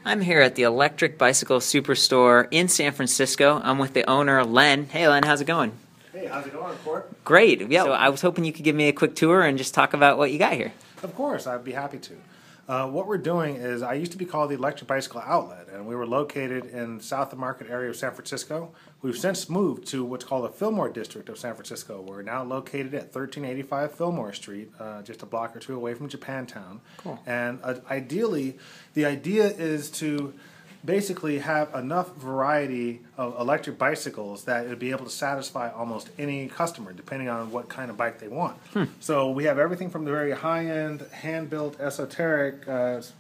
I'm here at the Electric Bicycle Superstore in San Francisco. I'm with the owner, Len. Hey, Len, how's it going? Hey, how's it going, Court? Great. Yeah, so I was hoping you could give me a quick tour and just talk about what you got here. Of course, I'd be happy to. What we're doing is, I used to be called the Electric Bicycle Outlet, and we were located in the South of Market area of San Francisco. We've since moved to what's called the Fillmore district of San Francisco. We're now located at 1385 Fillmore Street, just a block or two away from Japantown. Cool. And ideally, the idea is to basically have enough variety of electric bicycles that it would be able to satisfy almost any customer, depending on what kind of bike they want. So we have everything from the very high-end, hand-built, esoteric,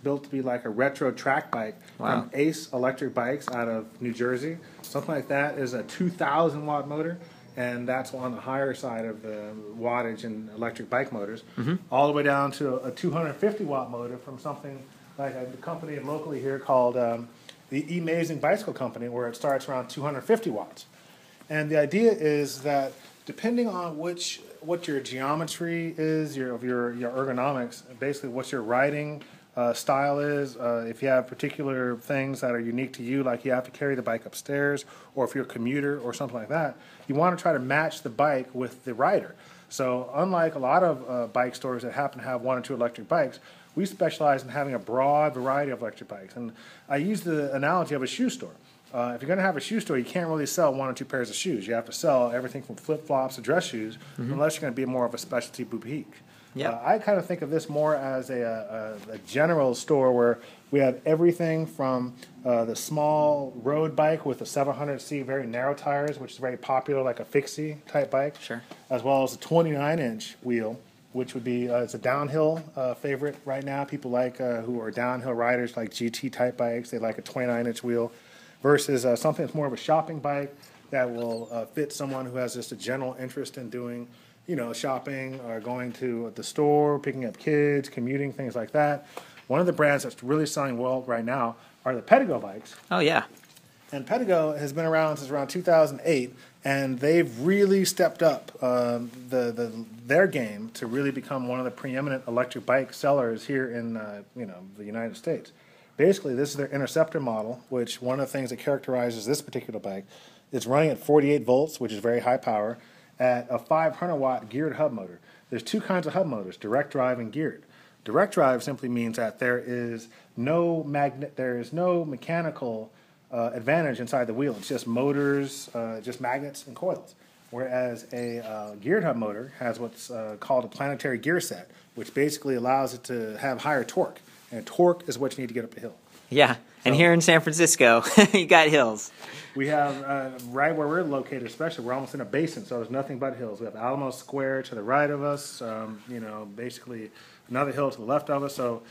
built to be like a retro track bike from Ace Electric Bikes out of New Jersey. Something like that is a 2,000-watt motor, and that's on the higher side of the wattage in electric bike motors, all the way down to a 250-watt motor from something like a company locally here called the Emazing Bicycle Company, where it starts around 250 watts. And the idea is that depending on what your geometry is, your ergonomics, basically what your riding style is, if you have particular things that are unique to you, like you have to carry the bike upstairs, or if you're a commuter or something like that, you want to try to match the bike with the rider. So unlike a lot of bike stores that happen to have one or two electric bikes, we specialize in having a broad variety of electric bikes. And I use the analogy of a shoe store. If you're going to have a shoe store, you can't really sell one or two pairs of shoes. You have to sell everything from flip-flops to dress shoes, unless you're going to be more of a specialty boutique. Yep. I kind of think of this more as a general store where we have everything from the small road bike with a 700C very narrow tires, which is very popular, like a fixie type bike, as well as a 29-inch wheel, which would be it's a downhill favorite right now. People like who are downhill riders like GT type bikes. They like a 29-inch wheel versus something that's more of a shopping bike that will fit someone who has just a general interest in doing, you know, shopping or going to the store, picking up kids, commuting, things like that. One of the brands that's really selling well right now are the Pedego bikes. Oh, yeah. And Pedego has been around since around 2008, and they've really stepped up their game to really become one of the preeminent electric bike sellers here in the United States. Basically, this is their Interceptor model, which one of the things that characterizes this particular bike is running at 48 volts, which is very high power, at a 500-watt geared hub motor. There's two kinds of hub motors, direct drive and geared. Direct drive simply means that there is no mechanical advantage inside the wheel. It's just motors, just magnets and coils. Whereas a geared hub motor has what's called a planetary gear set, which basically allows it to have higher torque. And torque is what you need to get up a hill. Yeah, and here in San Francisco, you got hills. We have, right where we're located especially, we're almost in a basin, so there's nothing but hills. We have Alamo Square to the right of us, basically another hill to the left of us. So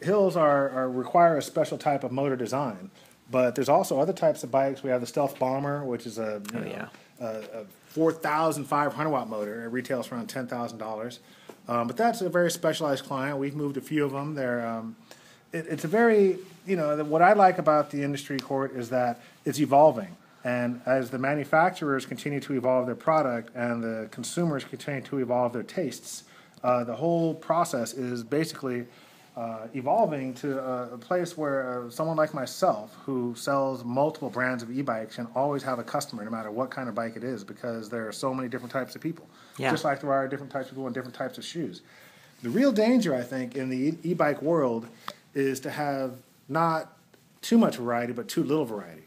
hills require a special type of motor design. But there's also other types of bikes. We have the Stealth Bomber, which is a 4,500-watt motor. It retails for around $10,000. But that's a very specialized client. We've moved a few of them. It's a very, what I like about the industry, Court, is that it's evolving. And as the manufacturers continue to evolve their product and the consumers continue to evolve their tastes, the whole process is basically evolving to a place where someone like myself, who sells multiple brands of e-bikes, can always have a customer no matter what kind of bike it is, because there are so many different types of people. Just like there are different types of people and different types of shoes. The real danger, I think, in the e-bike world is to have not too much variety, but too little variety.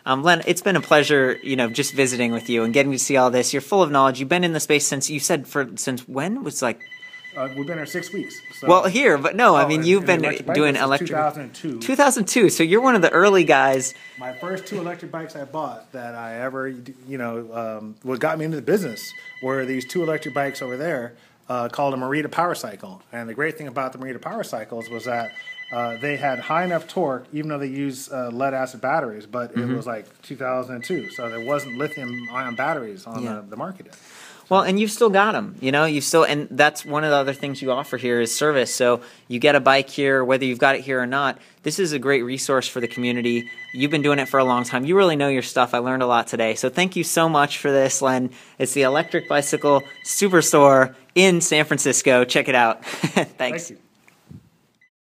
Len, it's been a pleasure, just visiting with you and getting to see all this. You're full of knowledge. You've been in the space since when? It was like... we've been here 6 weeks. So. Well, here, but no, I mean, you've been doing electric... 2002. 2002, so you're one of the early guys. My first two electric bikes I bought that I ever, what got me into the business were these two electric bikes over there called a Merida Power Cycle. And the great thing about the Merida Power Cycles was that they had high enough torque, even though they used lead-acid batteries, but it was like 2002, so there wasn't lithium-ion batteries on the market yet. Well, and you've still got them, and that's one of the other things you offer here is service. So you get a bike here, whether you've got it here or not. This is a great resource for the community. You've been doing it for a long time. You really know your stuff. I learned a lot today. So thank you so much for this, Len. It's the Electric Bicycle Superstore in San Francisco. Check it out. Thanks. Thank you.